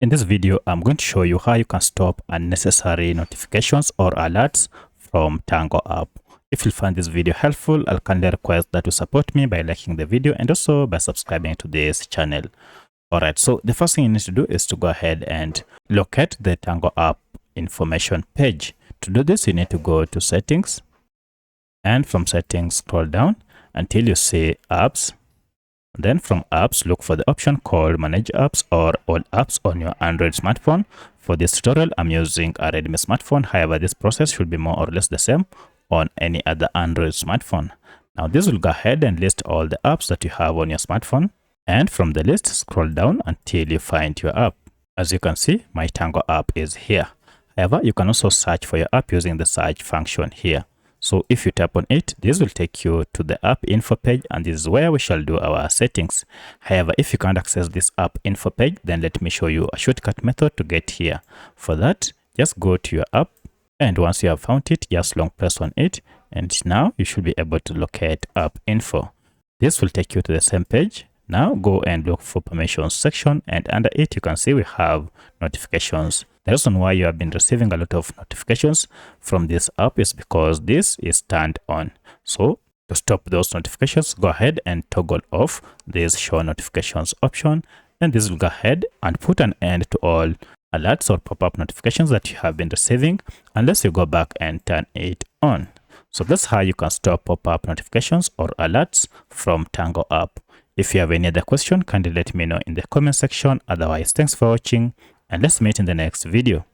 In this video, I'm going to show you how you can stop unnecessary notifications or alerts from Tango app. If you find this video helpful, I'll kindly request that you support me by liking the video and also by subscribing to this channel. Alright, so the first thing you need to do is to go ahead and locate the Tango app information page. To do this, you need to go to settings, and from settings scroll down until you see apps. Then from apps, look for the option called manage apps or all apps on your Android smartphone. For this tutorial, I'm using a Redmi smartphone. However, this process should be more or less the same on any other Android smartphone. Now this will go ahead and list all the apps that you have on your smartphone. And from the list, scroll down until you find your app. As you can see, my Tango app is here. However, you can also search for your app using the search function here. So if you tap on it, this will take you to the app info page, and this is where we shall do our settings. However, if you can't access this app info page, then let me show you a shortcut method to get here. For that, just go to your app, and once you have found it, just long press on it, and now you should be able to locate app info. This will take you to the same page. Now go and look for permissions section, and under it you can see we have notifications. The reason why you have been receiving a lot of notifications from this app is because this is turned on. So to stop those notifications, go ahead and toggle off this show notifications option, and this will go ahead and put an end to all alerts or pop-up notifications that you have been receiving unless you go back and turn it on. So that's how you can stop pop-up notifications or alerts from Tango app. If you have any other question, kindly let me know in the comment section. Otherwise, thanks for watching, and let's meet in the next video.